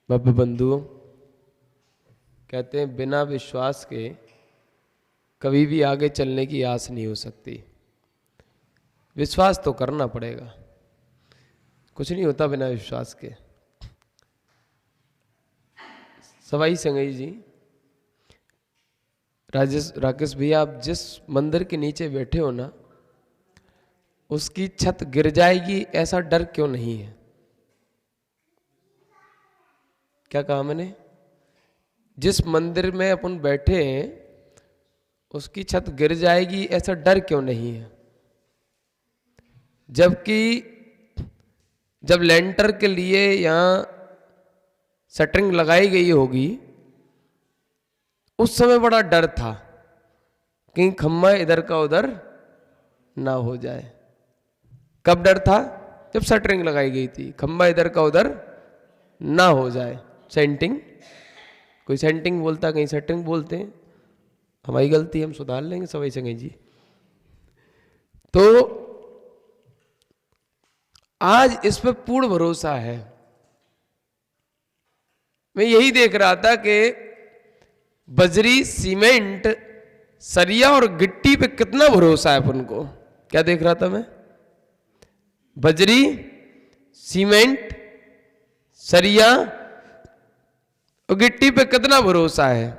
भव्य बंधुओं, कहते हैं बिना विश्वास के कभी भी आगे चलने की आस नहीं हो सकती। विश्वास तो करना पड़ेगा, कुछ नहीं होता बिना विश्वास के। सवाई संगई जी, राकेश भैया, आप जिस मंदिर के नीचे बैठे हो ना, उसकी छत गिर जाएगी ऐसा डर क्यों नहीं है? क्या कहा मैंने? जिस मंदिर में अपन बैठे हैं उसकी छत गिर जाएगी ऐसा डर क्यों नहीं है? जबकि जब लेंटर के लिए यहां शटरिंग लगाई गई होगी उस समय बड़ा डर था कहीं खम्मा इधर का उधर ना हो जाए। कब डर था? जब शटरिंग लगाई गई थी, खम्बा इधर का उधर ना हो जाए। सेंटिंग, कोई सेंटिंग बोलता, कहीं शटरिंग बोलते हैं, हमारी गलती, हम सुधार लेंगे सवाई संगई जी। तो आज इस पर पूर्ण भरोसा है। मैं यही देख रहा था कि बजरी, सीमेंट, सरिया और गिट्टी पे कितना भरोसा है अपन को। क्या देख रहा था मैं? बजरी, सीमेंट, सरिया और गिट्टी पे कितना भरोसा है।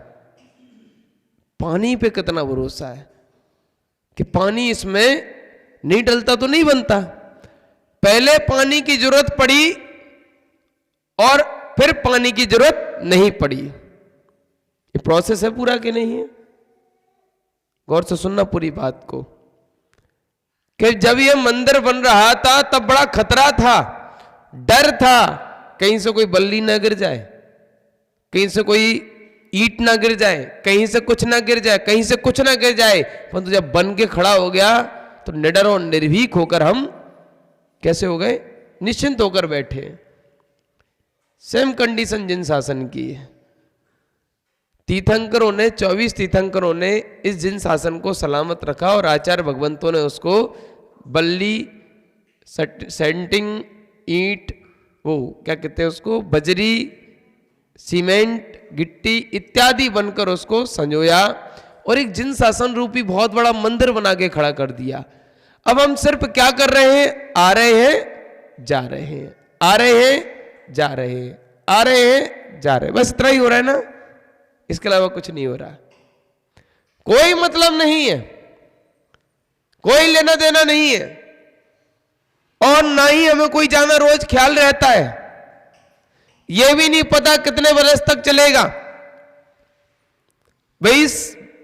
पानी पे कितना भरोसा है कि पानी इसमें नहीं डलता तो नहीं बनता। पहले पानी की जरूरत पड़ी और फिर पानी की जरूरत नहीं पड़ी। ये प्रोसेस है पूरा कि नहीं है? गौर से सुनना पूरी बात को। कि जब ये मंदिर बन रहा था तब बड़ा खतरा था, डर था, कहीं से कोई बल्ली ना गिर जाए, कहीं से कोई ईंट ना गिर जाए, कहीं से कुछ ना गिर जाए, कहीं से कुछ ना गिर जाए। परंतु जब बन के खड़ा हो गया तो निडर और निर्भीक होकर हम कैसे हो गए? निश्चिंत होकर बैठे। सेम कंडीशन जिन शासन की है। तीर्थंकरों ने, 24 तीर्थंकरों ने इस जिन शासन को सलामत रखा और आचार्य भगवंतों ने उसको बल्ली, सेंटिंग, ईंट, वो क्या कहते हैं उसको, बजरी, सीमेंट, गिट्टी इत्यादि बनकर उसको संजोया और एक जिन शासन रूपी बहुत बड़ा मंदिर बना के खड़ा कर दिया। अब हम सिर्फ क्या कर रहे हैं? आ रहे हैं, जा रहे हैं, आ रहे हैं, जा रहे हैं, आ रहे हैं, जा रहे हैं, बस इतना ही हो रहा है ना, इसके अलावा कुछ नहीं हो रहा। कोई मतलब नहीं है, कोई लेना देना नहीं है और ना ही हमें कोई जाना रोज ख्याल रहता है। यह भी नहीं पता कितने बरस तक चलेगा। भाई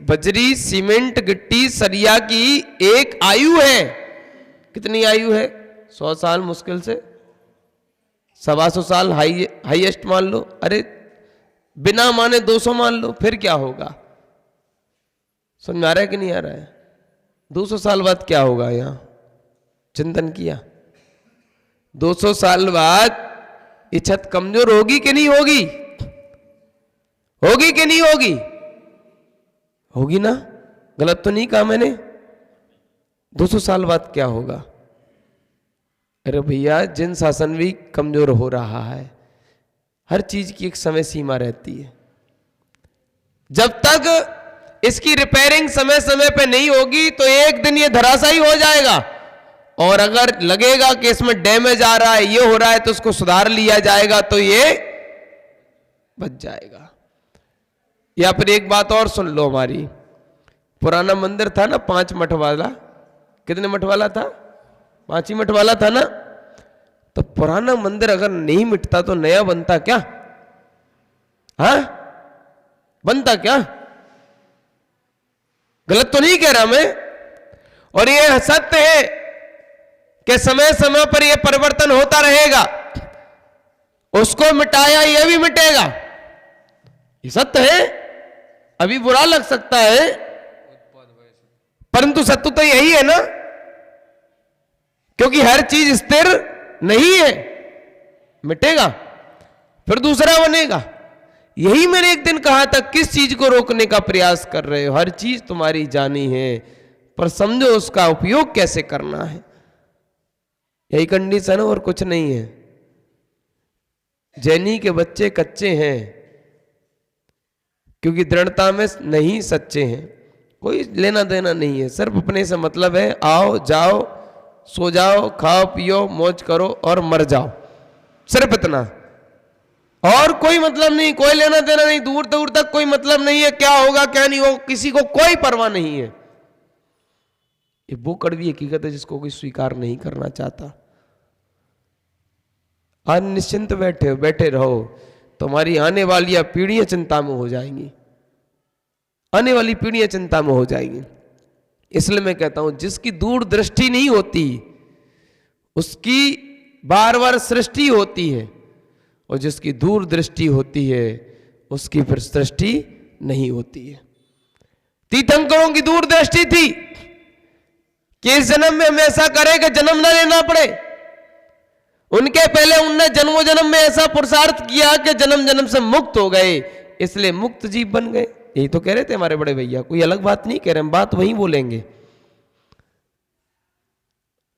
बजरी, सीमेंट, गिट्टी, सरिया की एक आयु है। कितनी आयु है? 100 साल मुश्किल से, 125 साल हाईएस्ट मान लो। अरे बिना माने 200 मान लो, फिर क्या होगा? समझ आ रहा है कि नहीं आ रहा है? 200 साल बाद क्या होगा? यहां चिंतन किया? 200 साल बाद ये छत कमजोर होगी कि नहीं होगी? होगी कि नहीं होगी? होगी ना? गलत तो नहीं कहा मैंने? 200 साल बाद क्या होगा? अरे भैया, जिन शासन भी कमजोर हो रहा है। हर चीज की एक समय सीमा रहती है। जब तक इसकी रिपेयरिंग समय समय पे नहीं होगी तो एक दिन ये धराशायी हो जाएगा। और अगर लगेगा कि इसमें डैमेज आ रहा है, ये हो रहा है, तो उसको सुधार लिया जाएगा तो ये बच जाएगा। या फिर एक बात और सुन लो, हमारी पुराना मंदिर था ना 5 मठ वाला। कितने मठ वाला था? 5 ही मठ वाला था ना। तो पुराना मंदिर अगर नहीं मिटता तो नया बनता क्या? हाँ, बनता क्या? गलत तो नहीं कह रहा मैं। और ये सत्य है कि समय समय पर यह परिवर्तन होता रहेगा। उसको मिटाया, यह भी मिटेगा। ये सत्य है। अभी बुरा लग सकता है परंतु सत्य तो यही है ना, क्योंकि हर चीज स्थिर नहीं है। मिटेगा फिर दूसरा बनेगा। यही मैंने एक दिन कहा था, किस चीज को रोकने का प्रयास कर रहे हो? हर चीज तुम्हारी जानी है पर समझो उसका उपयोग कैसे करना है। यही कंडीशन है और कुछ नहीं है। जैनी के बच्चे कच्चे हैं क्योंकि दृढ़ता में नहीं सच्चे हैं। कोई लेना देना नहीं है, सिर्फ अपने से मतलब है। आओ जाओ, सो जाओ, खाओ पियो, मौज करो और मर जाओ, सिर्फ इतना, और कोई मतलब नहीं, कोई लेना देना नहीं, दूर दूर तक कोई मतलब नहीं है क्या होगा क्या नहीं होगा, किसी को कोई परवाह नहीं है। ये वो कड़वी हकीकत है जिसको कोई स्वीकार नहीं करना चाहता। आज निश्चिंत बैठे रहो, तुम्हारी आने वाली पीढ़ियां चिंता में हो जाएंगी, आने वाली पीढ़ियां चिंता में हो जाएंगी। इसलिए मैं कहता हूं जिसकी दूर दृष्टि नहीं होती उसकी बार बार सृष्टि होती है, और जिसकी दूर दृष्टि होती है उसकी फिर सृष्टि नहीं होती है। तीर्थंकरों की दूर दृष्टि थी कि इस जन्म में हमें ऐसा करे कि जन्म न लेना पड़े। उनके पहले उनने जन्मों जन्म में ऐसा पुरुषार्थ किया कि जन्म जन्म से मुक्त हो गए, इसलिए मुक्त जीव बन गए। यही तो कह रहे थे हमारे बड़े भैया, कोई अलग बात नहीं कह रहे, हम बात वही बोलेंगे।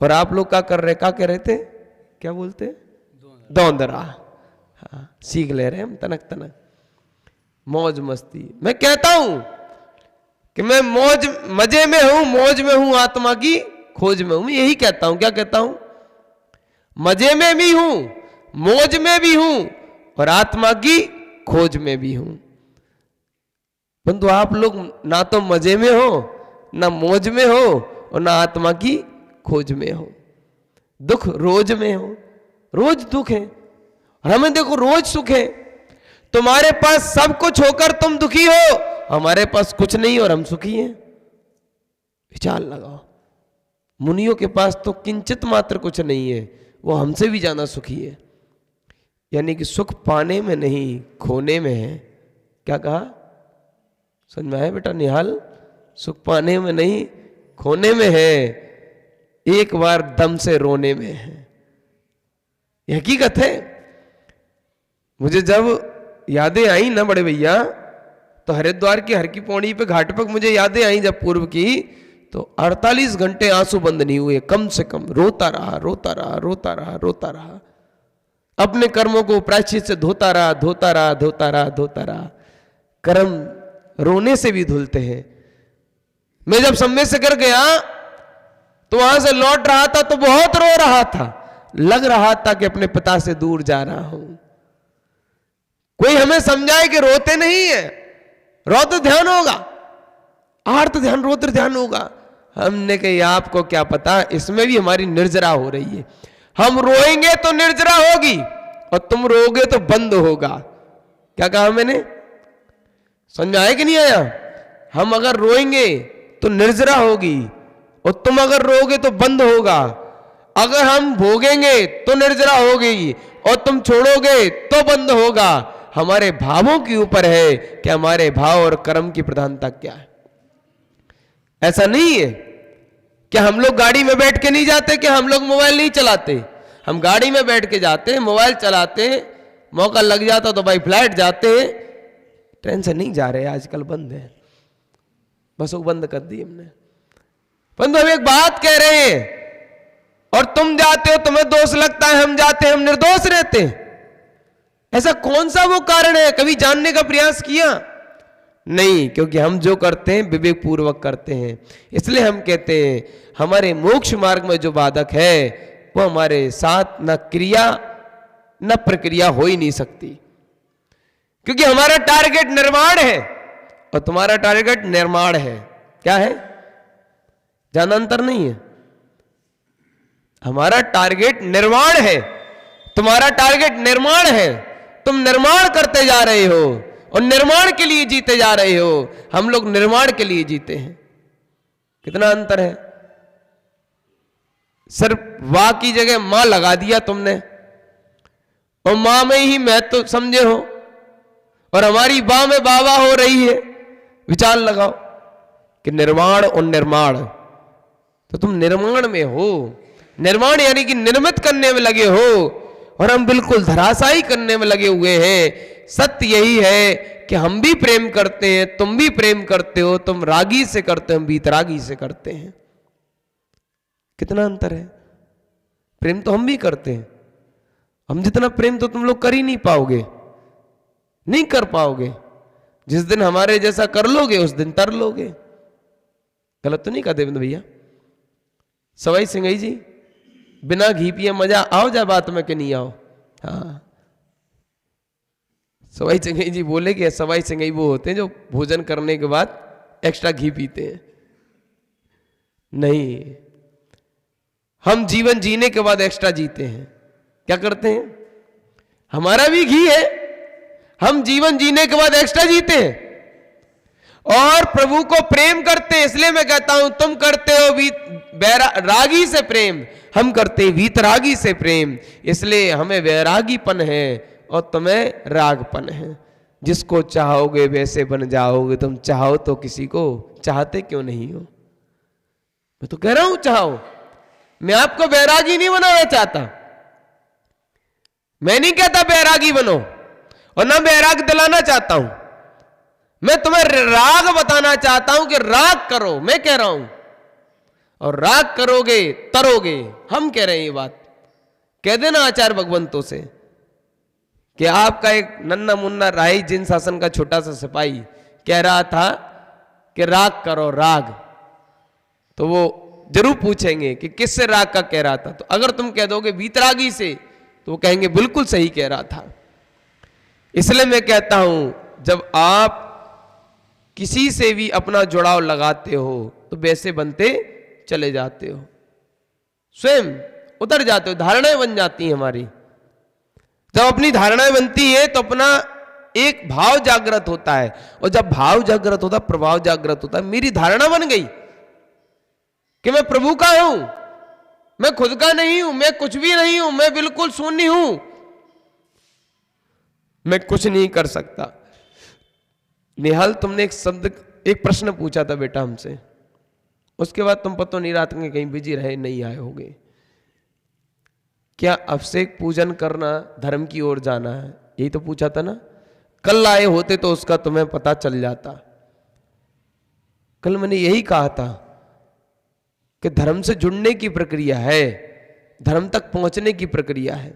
और आप लोग क्या कर रहे, क्या कह रहे थे, क्या बोलते, दौंदरा। हाँ, सीख ले रहे हम तनक तनक, मौज मस्ती। मैं कहता हूं कि मैं मौज मजे में हूं, मौज में हूं, आत्मा की खोज में हूं। मैं यही कहता हूं, क्या कहता हूं, मजे में भी हूं, मौज में भी हूं, और आत्मा की खोज में भी हूं। परंतु आप लोग ना तो मजे में हो, ना मौज में हो, और ना आत्मा की खोज में हो। दुख रोज में हो, रोज दुख है, और हमें देखो रोज सुख है। तुम्हारे पास सब कुछ होकर तुम दुखी हो, हमारे पास कुछ नहीं और हम सुखी हैं। विचार लगाओ, मुनियों के पास तो किंचित मात्र कुछ नहीं है, वो हमसे भी ज्यादा सुखी है। यानी कि सुख पाने में नहीं, खोने में है। क्या कहा, समझ में आया बेटा निहाल? सुख पाने में नहीं, खोने में है, एक बार दम से रोने में है। यह हकीकत है। मुझे जब यादें आई ना बड़े भैया, तो हरिद्वार की हर की पौड़ी पे घाट पर मुझे यादें आई जब पूर्व की, तो 48 घंटे आंसू बंद नहीं हुए, कम से कम रोता रहा, रोता रहा, रोता रहा, रोता रहा। अपने कर्मों को प्रायश्चित से धोता रहा, धोता रहा, धोता रहा, धोता रहा। कर्म रोने से भी धुलते हैं। मैं जब सम्मेद से कर गया तो वहां से लौट रहा था तो बहुत रो रहा था, लग रहा था कि अपने पिता से दूर जा रहा हूं। कोई हमें समझाए कि रोते नहीं है, रौद्र ध्यान होगा, आर्त ध्यान, रौद्र ध्यान होगा। हमने कहा आपको क्या पता, इसमें भी हमारी निर्जरा हो रही है। हम रोएंगे तो निर्जरा होगी, और तुम रोगे तो बंद होगा। क्या कहा मैंने, समझ में आया कि नहीं आया? हम अगर रोएंगे तो निर्जरा होगी, और तुम अगर रोगे तो बंद होगा। अगर हम भोगेंगे तो निर्जरा होगी, और तुम छोड़ोगे तो बंद होगा। हमारे भावों के ऊपर है कि हमारे भाव और कर्म की प्रधानता क्या है। ऐसा नहीं है कि हम लोग गाड़ी में बैठ के नहीं जाते, कि हम लोग मोबाइल नहीं चलाते। हम गाड़ी में बैठ के जाते हैं, मोबाइल चलाते हैं, मौका लग जाता तो भाई फ्लाइट जाते हैं। ट्रेन से नहीं जा रहे, आजकल बंद है, बस वो बंद कर दी हमने। परंतु हम एक बात कह रहे हैं, और तुम जाते हो तुम्हें दोष लगता है, हम जाते हैं हम निर्दोष रहते हैं। ऐसा कौन सा वो कारण है? कभी जानने का प्रयास किया? नहीं, क्योंकि हम जो करते हैं विवेक पूर्वक करते हैं। इसलिए हम कहते हैं हमारे मोक्ष मार्ग में जो बाधक है वो हमारे साथ न क्रिया न प्रक्रिया हो ही नहीं सकती, क्योंकि हमारा टारगेट निर्माण है और तुम्हारा टारगेट निर्माण है। क्या है? ज्यादा अंतर नहीं है। हमारा टारगेट निर्माण है, तुम्हारा टारगेट निर्माण है। तुम निर्माण करते जा रहे हो और निर्माण के लिए जीते जा रहे हो, हम लोग निर्माण के लिए जीते हैं। कितना अंतर है? सिर्फ वाह की जगह मां लगा दिया तुमने, और मां में ही महत्व समझे हो, और हमारी वाह में बाबा हो रही है। विचार लगाओ कि निर्माण और निर्माण, तो तुम निर्माण में हो। निर्माण यानी कि निर्मित करने में लगे हो, और हम बिल्कुल धराशायी करने में लगे हुए हैं। सत्य यही है कि हम भी प्रेम करते हैं, तुम भी प्रेम करते हो। तुम रागी से करते हो, हम बीतरागी से करते हैं। कितना अंतर है? प्रेम तो हम भी करते हैं, हम जितना प्रेम तो तुम लोग कर ही नहीं पाओगे, नहीं कर पाओगे। जिस दिन हमारे जैसा कर लोगे उस दिन तर लोगे। गलत तो नहीं कहा देवेंद्र भैया? सवाई सिंघई जी, बिना घी पिए मजा आओ जा बात में कि नहीं आओ? हाँ, सवाई सिंघई जी बोले कि सवाई सिंघई वो होते हैं जो भोजन करने के बाद एक्स्ट्रा घी पीते हैं। नहीं, हम जीवन जीने के बाद एक्स्ट्रा जीते हैं। क्या करते हैं? हमारा भी घी है, हम जीवन जीने के बाद एक्स्ट्रा जीते हैं और प्रभु को प्रेम करते हैं। इसलिए मैं कहता हूं तुम करते हो रागी से प्रेम, हम करते वीतरागी से प्रेम। इसलिए हमें वैरागीपन है और तुम्हें रागपन है। जिसको चाहोगे वैसे बन जाओगे। तुम चाहो तो किसी को, चाहते क्यों नहीं हो? मैं तो कह रहा हूं चाहो। मैं आपको वैरागी नहीं बनाना चाहता, मैं नहीं कहता वैरागी बनो और ना वैराग दिलाना चाहता हूं। मैं तुम्हें राग बताना चाहता हूं कि राग करो, मैं कह रहा हूं। और राग करोगे तरोगे। हम कह रहे हैं ये बात, कह देना आचार्य भगवंतों से कि आपका एक नन्ना मुन्ना राही जिन शासन का छोटा सा सिपाही कह रहा था कि राग करो राग, तो वो जरूर पूछेंगे कि किससे राग का कह रहा था। तो अगर तुम कह दोगे वीतरागी से, तो वो कहेंगे बिल्कुल सही कह रहा था। इसलिए मैं कहता हूं जब आप किसी से भी अपना जुड़ाव लगाते हो तो वैसे बनते चले जाते हो, स्वयं उतर जाते हो, धारणाएं बन जाती हैं हमारी। जब अपनी धारणाएं बनती है तो अपना एक भाव जागृत होता है, और जब भाव जागृत होता है प्रभाव जागृत होता है। मेरी धारणा बन गई कि मैं प्रभु का हूं, मैं खुद का नहीं हूं, मैं कुछ भी नहीं हूं, मैं बिल्कुल शून्य हूं, मैं कुछ नहीं कर सकता। निहाल, तुमने एक प्रश्न पूछा था बेटा हमसे, उसके बाद तुम पता नहीं रात में कहीं बिजी रहे, नहीं आए होगे। क्या अभिषेक पूजन करना धर्म की ओर जाना है? यही तो पूछा था ना। कल आए होते तो उसका तुम्हें पता चल जाता। कल मैंने यही कहा था कि धर्म से जुड़ने की प्रक्रिया है, धर्म तक पहुंचने की प्रक्रिया है।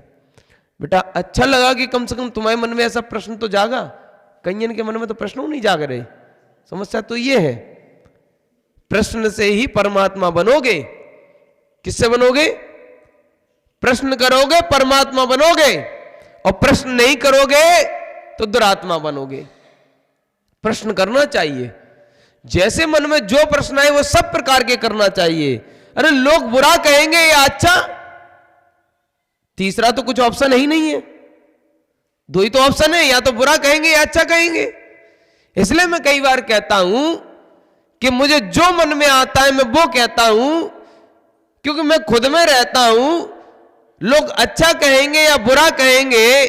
बेटा अच्छा लगा कि कम से कम तुम्हारे मन में ऐसा प्रश्न तो जागा। कईयों के मन में तो प्रश्न नहीं जाग रहे। समस्या तो ये है, प्रश्न से ही परमात्मा बनोगे। किससे बनोगे? प्रश्न करोगे परमात्मा बनोगे, और प्रश्न नहीं करोगे तो दुरात्मा बनोगे। प्रश्न करना चाहिए, जैसे मन में जो प्रश्न आए वो सब प्रकार के करना चाहिए। अरे लोग बुरा कहेंगे या अच्छा, तीसरा तो कुछ ऑप्शन ही नहीं है। दो ही तो ऑप्शन है, या तो बुरा कहेंगे या अच्छा कहेंगे। इसलिए मैं कई बार कहता हूं कि मुझे जो मन में आता है मैं वो कहता हूं, क्योंकि मैं खुद में रहता हूं। लोग अच्छा कहेंगे या बुरा कहेंगे,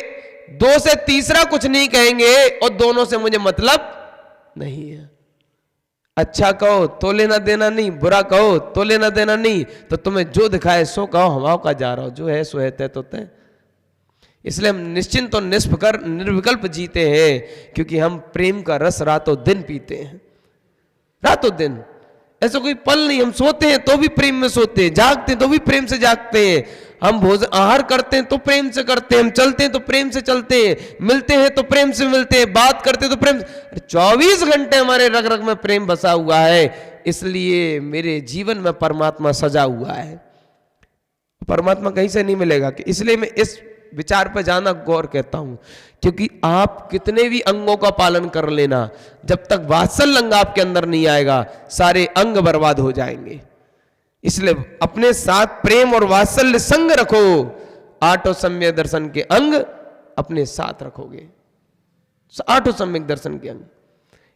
दो से तीसरा कुछ नहीं कहेंगे, और दोनों से मुझे मतलब नहीं है। अच्छा कहो तो लेना देना नहीं, बुरा कहो तो लेना देना नहीं। तो तुम्हें जो दिखाए सो कहो, हमाओं का जा रहा हो, जो है सो है, तय तो तय। इसलिए हम निश्चिंत और निर्विकल्प जीते हैं, क्योंकि हम प्रेम का रस रातों दिन पीते हैं, रातों दिन। ऐसा कोई पल नहीं, हम सोते हैं तो भी प्रेम में सोते हैं, जागते हैं तो भी प्रेम से जागते हैं, हम भोजन आहार करते हैं तो प्रेम से करते हैं, हम चलते हैं तो प्रेम से चलते हैं, मिलते हैं तो प्रेम से मिलते हैं, बात करते हैं तो प्रेम से। 24 घंटे हमारे रग रग में प्रेम बसा हुआ है। इसलिए मेरे जीवन में परमात्मा सजा हुआ है। परमात्मा कहीं से नहीं मिलेगा। कि इसलिए मैं इस विचार पर जाना गौर कहता हूं, क्योंकि आप कितने भी अंगों का पालन कर लेना, जब तक वात्सल्य अंग आपके अंदर नहीं आएगा सारे अंग बर्बाद हो जाएंगे। इसलिए अपने साथ प्रेम और वात्सल्य संग रखो। आठों सम्यक दर्शन के अंग अपने साथ रखोगे, आठों सम्यक दर्शन के अंग।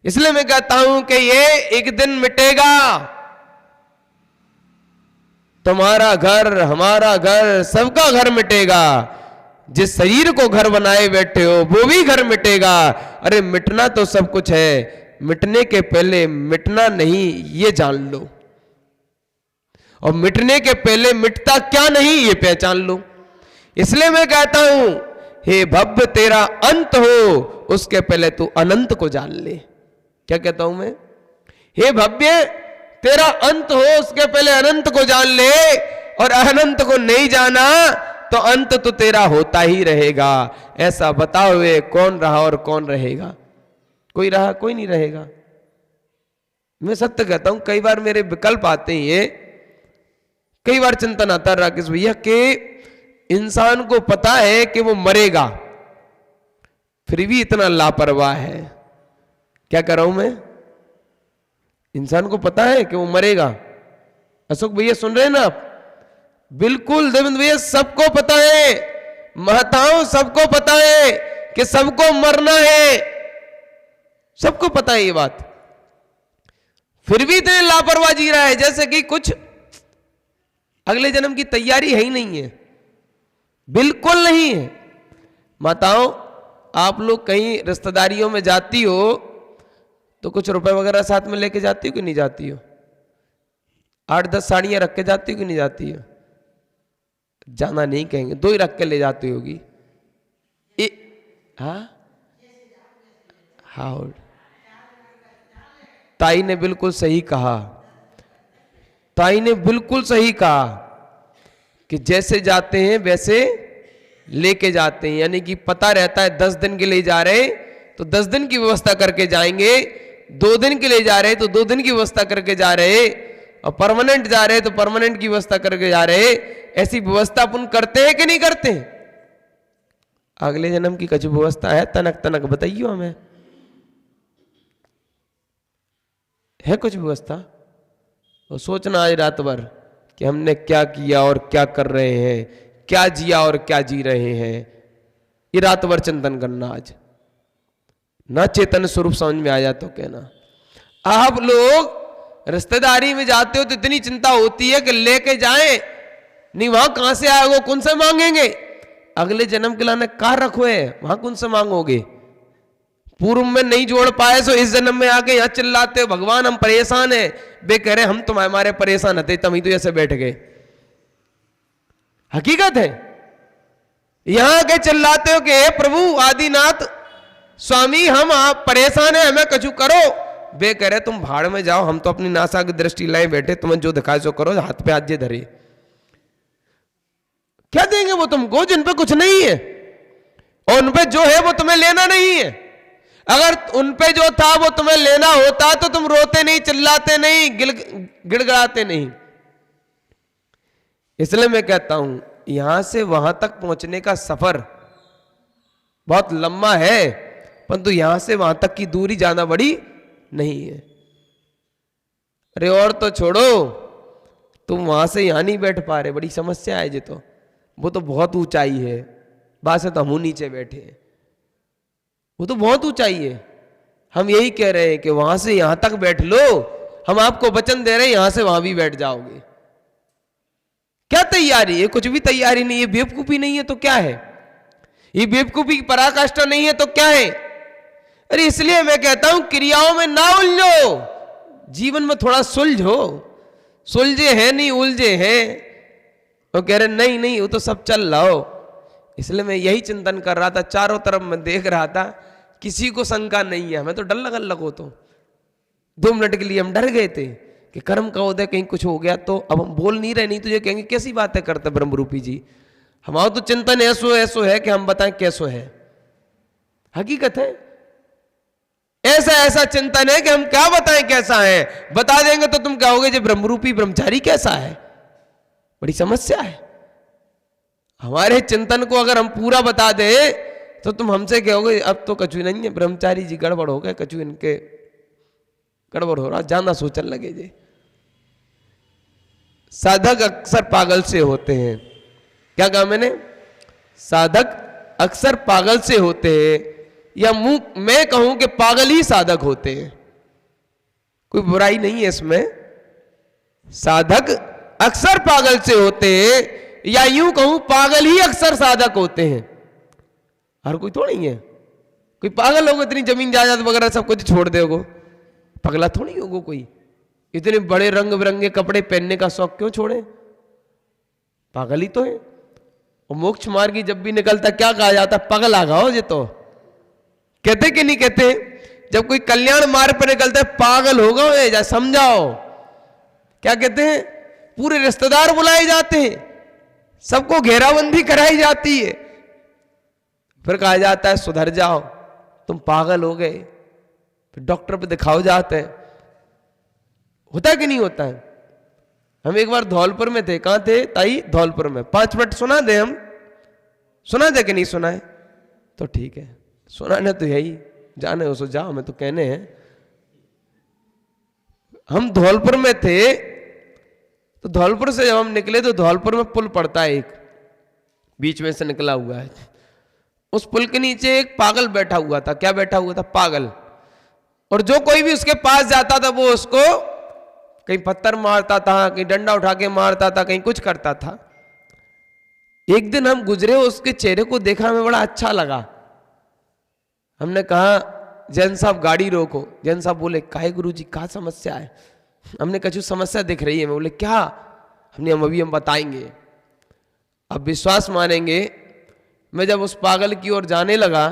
इसलिए मैं कहता हूं कि ये एक दिन मिटेगा। तुम्हारा घर, हमारा घर, सबका घर मिटेगा। जिस शरीर को घर बनाए बैठे हो वो भी घर मिटेगा। अरे मिटना तो सब कुछ है, मिटने के पहले मिटना नहीं ये जान लो, और मिटने के पहले मिटता क्या नहीं ये पहचान लो। इसलिए मैं कहता हूं, हे भव्य तेरा अंत हो उसके पहले तू अनंत को जान ले। क्या कहता हूं मैं? हे भव्य तेरा अंत हो उसके पहले अनंत को जान ले, और अनंत को नहीं जाना तो अंत तो तेरा होता ही रहेगा। ऐसा बताओ हुए कौन रहा और कौन रहेगा? कोई रहा, कोई नहीं रहेगा। मैं सत्य कहता हूं, कई बार मेरे विकल्प आते हैं, ये कई बार चिंतन आता है राकेश भैया कि इंसान को पता है कि वो मरेगा, फिर भी इतना लापरवाह है। क्या कर रहा हूं मैं? इंसान को पता है कि वो मरेगा। अशोक भैया सुन रहे हैं ना आप? बिल्कुल देवेंद्र भैया, सबको पता है, महताओं सबको पता है कि सबको मरना है, सबको पता है ये बात, फिर भी इतने लापरवाह जी रहा है जैसे कि कुछ अगले जन्म की तैयारी है ही नहीं है। बिल्कुल नहीं है। माताओं, आप लोग कहीं रिश्तेदारियों में जाती हो तो कुछ रुपए वगैरह साथ में लेके जाती हो कि नहीं जाती हो? 8-10 साड़ियां रख के जाती हो कि नहीं जाती हो? जाना नहीं कहेंगे, 2 ही रख के ले जाती होगी। हाँ, ताई ने बिल्कुल सही कहा, ताई ने बिल्कुल सही कहा कि जैसे जाते हैं वैसे लेके जाते हैं। यानी कि पता रहता है 10 दिन के लिए जा रहे तो 10 दिन की व्यवस्था करके जाएंगे, 2 दिन के लिए जा रहे तो 2 दिन की व्यवस्था करके जा रहे, और परमानेंट जा रहे तो परमानेंट की व्यवस्था करके जा रहे। ऐसी व्यवस्था अपन करते हैं कि नहीं करते हैं? अगले जन्म की कुछ व्यवस्था है तनक तनक बताइए हमें, है कुछ व्यवस्था? तो सोचना आज रात भर कि हमने क्या किया और क्या कर रहे हैं, क्या जिया और क्या जी रहे हैं, ये रात भर चिंतन करना। आज ना चेतन स्वरूप समझ में आ जाए तो कहना। आप लोग रिश्तेदारी में जाते हो तो इतनी चिंता होती है कि लेके जाएं, नहीं वहां कहां से आएगा, कौन से मांगेंगे? अगले जन्म के लाने कार रखो है, वहां कौन से मांगोगे? पूर्व में नहीं जोड़ पाए सो इस जन्म में आके यहां चिल्लाते हो भगवान हम परेशान है। वे कह रहे हम तुम्हारे हमारे परेशान होते तभी तो ऐसे बैठ गए। हकीकत है, यहां के चिल्लाते हो कि हे प्रभु आदिनाथ स्वामी हम आप परेशान है, हमें कछु करो। वे कह रहे तुम भाड़ में जाओ, हम तो अपनी नासा की दृष्टि लाए बैठे, तुम्हें जो दिखाए सो करो, हाथ पे हाथ जे धरे। क्या देंगे वो तुमको जिन पे कुछ नहीं है, और उन पे जो है वो तुम्हें लेना नहीं है। अगर उन पे जो था वो तुम्हें लेना होता तो तुम रोते नहीं, चिल्लाते नहीं, गिड़गिड़ाते नहीं। इसलिए मैं कहता हूं यहां से वहां तक पहुंचने का सफर बहुत लंबा है, परंतु यहां से वहां तक की दूरी ज्यादा बड़ी नहीं है। अरे और तो छोड़ो, तुम वहां से यहां नहीं बैठ पा रहे, बड़ी समस्या है जी। तो वो तो बहुत ऊंचाई है, बात से तो हम नीचे बैठे हैं, वो तो बहुत ऊंचाई है। हम यही कह रहे हैं कि वहां से यहां तक बैठ लो, हम आपको वचन दे रहे हैं यहां से वहां भी बैठ जाओगे। क्या तैयारी है? कुछ भी तैयारी नहीं है। बेवकूफी नहीं है तो क्या है? ये बेवकूफी की पराकाष्ठा नहीं है तो क्या है? अरे इसलिए मैं कहता हूं क्रियाओं में ना उलझो, जीवन में थोड़ा सुलझो। सुलझे हैं नहीं उलझे हैं, वो कह रहे नहीं नहीं वो तो सब चल रहा हो। इसलिए मैं यही चिंतन कर रहा था, चारों तरफ मैं देख रहा था, किसी को शंका नहीं है। हमें तो डर लगो, तो 2 मिनट के लिए हम डर गए थे कि कर्म का उदय कहीं कुछ हो गया तो अब हम बोल नहीं रहे, नहीं तुझे कहेंगे कैसी बातें करते ब्रह्मरूपी जी। हमारा तो चिंतन ऐसो है कि हम बताएं कैसो है। हकीकत है, ऐसा चिंतन है कि हम क्या बताएं कैसा है। बता देंगे तो तुम कहोगे जो ब्रह्मरूपी ब्रह्मचारी कैसा है, बड़ी समस्या है। हमारे चिंतन को अगर हम पूरा बता दे तो तुम हमसे कहोगे अब तो कछु नहीं है, ब्रह्मचारी जी गड़बड़ हो गए, कछु इनके गड़बड़ हो रहा, ज्यादा सोचने लगे जी। साधक अक्सर पागल से होते हैं। क्या कहा मैंने? साधक अक्सर पागल से होते हैं, या मैं कहूं कि पागल ही साधक होते हैं। कोई बुराई नहीं है इसमें। साधक अक्सर पागल से होते हैं, या यूं कहूं पागल ही अक्सर साधक होते हैं। हर कोई थोड़ी है, कोई पागल होगा इतनी जमीन जायदाद वगैरह सब कुछ छोड़ देगो, पगला थोड़ी होगा कोई। इतने बड़े रंग बिरंगे कपड़े पहनने का शौक क्यों छोड़े? पागल ही तो है। और मोक्ष मार्ग की जब भी निकलता क्या कहा जाता? पगल आ गाओ ये तो कहते कि नहीं कहते? जब कोई कल्याण मार्ग पर निकलता है पागल होगा या समझाओ। क्या कहते हैं? पूरे रिश्तेदार बुलाए जाते हैं, सबको घेराबंदी कराई जाती है, फिर कहा जाता है सुधर जाओ, तुम पागल हो गए, फिर डॉक्टर पे दिखाओ जाते हैं। होता है कि नहीं होता है? हम एक बार धौलपुर में थे। कहां थे ताई? धौलपुर में। 5 मिनट सुना दे, हम सुना दे कि नहीं सुना है? तो ठीक है, सुनाने तो यही जाने हो सो जाओ, मैं तो कहने हैं। हम धौलपुर में थे, तो धौलपुर से जब हम निकले तो धौलपुर में पुल पड़ता है, एक बीच में से निकला हुआ है। उस पुल के नीचे एक पागल बैठा हुआ था। क्या बैठा हुआ था? पागल। और जो कोई भी उसके पास जाता था वो उसको कहीं पत्थर मारता था, कहीं डंडा उठा के मारता था, कहीं कुछ करता था। एक दिन हम गुजरे, उसके चेहरे को देखा, हमें बड़ा अच्छा लगा। हमने कहा जैन साहब गाड़ी रोको। जैन साहब बोले काहे गुरुजी, क्या समस्या है? हमने कछु समस्या दिख रही है। मैं बोले क्या? हमने हम बताएंगे। अब विश्वास मानेंगे, मैं जब उस पागल की ओर जाने लगा,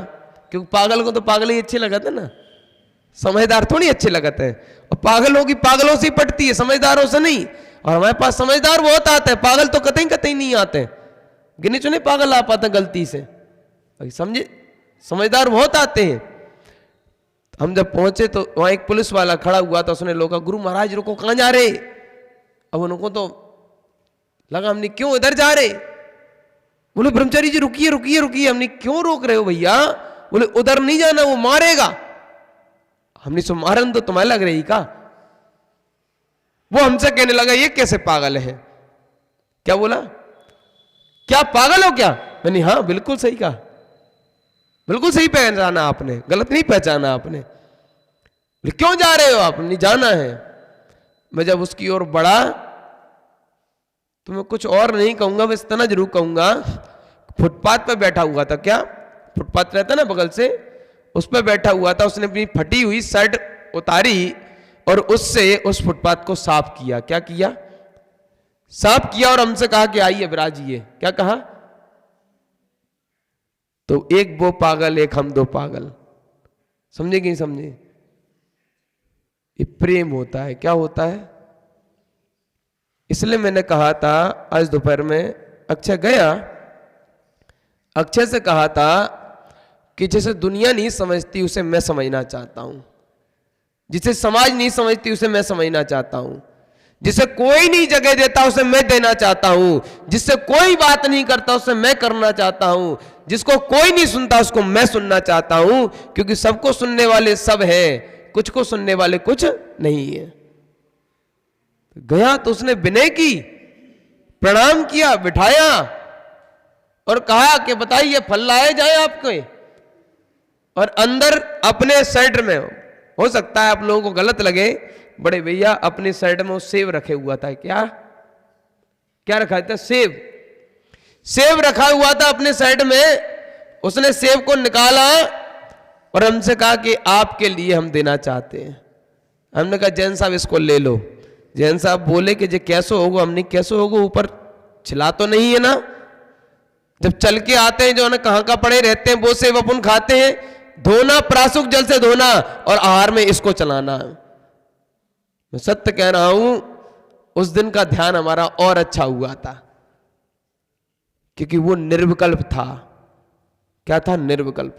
क्योंकि पागल को तो पागल ही अच्छे लगते ना, समझदार थोड़ी अच्छे लगते हैं। और पागलों की पागलों से ही पटती है, समझदारों से नहीं। और हमारे पास समझदार बहुत आते हैं, पागल तो कतई कतई नहीं आते। गिने चुने पागल आ पाते गलती से, समझे? समझदार बहुत आते हैं। हम जब पहुंचे तो वहां एक पुलिस वाला खड़ा हुआ था। उसने लोग कहा गुरु महाराज रुको, कहां जा रहे? अब उनको तो लगा हमने क्यों इधर जा रहे। बोले ब्रह्मचारी जी रुकिए रुकिए रुकिए। हमने क्यों रोक रहे हो भैया? बोले उधर नहीं जाना, वो मारेगा। हमने सो मारन तो तुम्हें लग रही का? वो हमसे कहने लगा ये कैसे पागल है? क्या बोला? क्या पागल हो क्या? मैंने हाँ बिल्कुल सही कहा, बिल्कुल सही पहचाना आपने, गलत नहीं पहचाना आपने। बोले क्यों जा रहे हो आप? नहीं जाना है। मैं जब उसकी ओर बढ़ा तो मैं कुछ और नहीं कहूंगा, मैं इतना जरूर कहूंगा, फुटपाथ पे बैठा हुआ था। क्या फुटपाथ रहता ना बगल से, उस पर बैठा हुआ था। उसने अपनी फटी हुई शर्ट उतारी और उससे उस फुटपाथ को साफ किया। क्या किया? साफ किया। और हमसे कहा कि आइए विराजिए। क्या कहा? तो एक वो पागल, एक हम दो पागल। समझे कि नहीं समझे? ये प्रेम होता है। क्या होता है? इसलिए मैंने कहा था आज दोपहर में, अक्षय गया, अक्षय से कहा था कि जैसे दुनिया नहीं समझती उसे मैं समझना चाहता हूं, जिसे समाज नहीं समझती उसे मैं समझना चाहता हूं, जिसे कोई नहीं जगह देता उसे मैं देना चाहता हूं, जिससे कोई बात नहीं करता उसे मैं करना चाहता हूं, जिसको कोई नहीं सुनता उसको मैं सुनना चाहता हूं। क्योंकि सबको सुनने वाले सब हैं, कुछ को सुनने वाले कुछ नहीं है। गया तो उसने विनय की, प्रणाम किया, बिठाया और कहा कि बताइए फल लाए जाए आपके। और अंदर अपने शर्ट में, हो सकता है आप लोगों को गलत लगे, बड़े भैया अपनी शर्ट में वो सेब रखे हुआ था। क्या क्या रखा था? सेब। सेब रखा हुआ था अपने शर्ट में। उसने सेब को निकाला और हमसे कहा कि आपके लिए हम देना चाहते हैं। हमने कहा जैन साहब इसको ले लो। जैन साहब बोले कि जे कैसे होगा? हमने कैसे होगा, ऊपर छिला तो नहीं है ना? जब चल के आते हैं जो है ना, कहां का पड़े रहते हैं वो सेब अपन खाते हैं। धोना, प्रासुक जल से धोना और आहार में इसको चलाना। मैं सत्य कह रहा हूं, उस दिन का ध्यान हमारा और अच्छा हुआ था, क्योंकि वो निर्विकल्प था। क्या था? निर्विकल्प।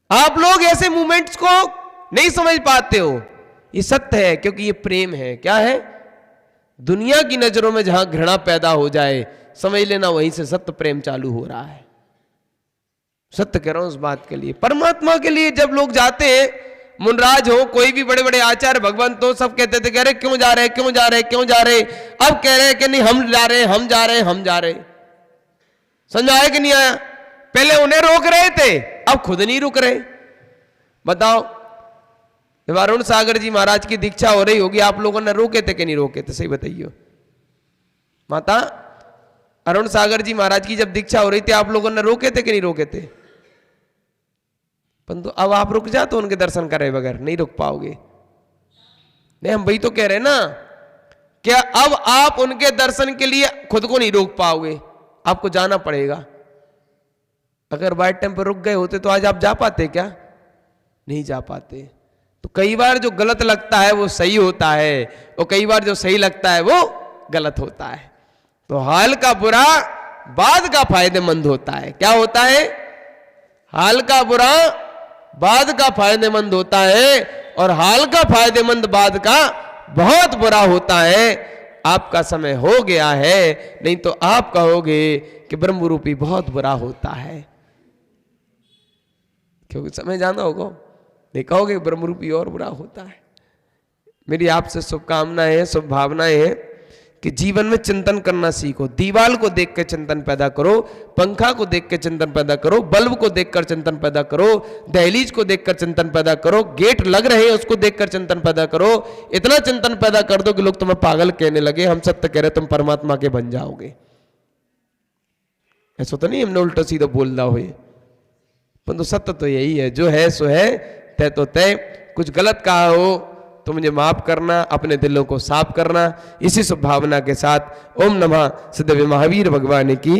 आप लोग ऐसे मूवमेंट्स को नहीं समझ पाते हो, ये सत्य है, क्योंकि ये प्रेम है। क्या है? दुनिया की नजरों में जहां घृणा पैदा हो जाए, समझ लेना वहीं से सत्य प्रेम चालू हो रहा है। सत्य कह रहा हूं उस बात के लिए। परमात्मा के लिए जब लोग जाते हैं, मुनराज हो, कोई भी बड़े बड़े आचार्य भगवंत हो, सब कहते थे कह रहे क्यों जा रहे, क्यों जा रहे, क्यों जा रहे। अब कह रहे हैं कि नहीं हम जा रहे, हम जा रहे, हम जा रहे। समझ आया कि नहीं आया? पहले उन्हें रोक रहे थे, अब खुद नहीं रुक रहे। बताओ, जब अरुण सागर जी महाराज की दीक्षा हो रही होगी, आप लोगों ने रोके थे कि नहीं रोके थे? सही बताइए माता। अरुण सागर जी महाराज की जब दीक्षा हो रही थी, आप लोगों ने रोके थे कि नहीं रोके थे? परंतु अब आप रुक जा तो उनके दर्शन करे बगैर नहीं रुक पाओगे। नहीं, हम वही तो कह रहे हैं ना, क्या अब आप उनके दर्शन के लिए खुद को नहीं रोक पाओगे, आपको जाना पड़ेगा। अगर वाइट टाइम पर रुक गए होते तो आज आप जा पाते क्या? नहीं जा पाते। तो कई बार जो गलत लगता है वो सही होता है, और कई बार जो सही लगता है वो गलत होता है। तो हाल का बुरा बाद का फायदेमंद होता है। क्या होता है? हाल का बुरा बाद का फायदेमंद होता है, और हाल का फायदेमंद बाद का बहुत बुरा होता है। आपका समय हो गया है, नहीं तो आप कहोगे कि ब्रह्म रूपी बहुत बुरा होता है, क्योंकि समय जाना होगा, नहीं कहोगे ब्रह्म रूपी और बुरा होता है। मेरी आपसे शुभकामनाएं हैं, शुभ भावनाएं हैं कि जीवन में चिंतन करना सीखो। दीवाल को देख के चिंतन पैदा करो, पंखा को देख के चिंतन पैदा करो, बल्ब को देखकर चिंतन पैदा करो, दहलीज को देखकर चिंतन पैदा करो, गेट लग रहे हैं उसको देखकर चिंतन पैदा करो। इतना चिंतन पैदा कर दो कि लोग तुम्हें पागल कहने लगे, हम सत्य कह रहे, तुम परमात्मा के बन जाओगे। ऐसा तो नहीं हमने उल्टा सीधा बोल रहा हो, परंतु सत्य तो यही है, जो है सो है, तय तो तय। कुछ गलत कहा हो तो मुझे माफ करना, अपने दिलों को साफ करना। इसी शुभ भावना के साथ ओम नमः सिद्ध महावीर भगवान की।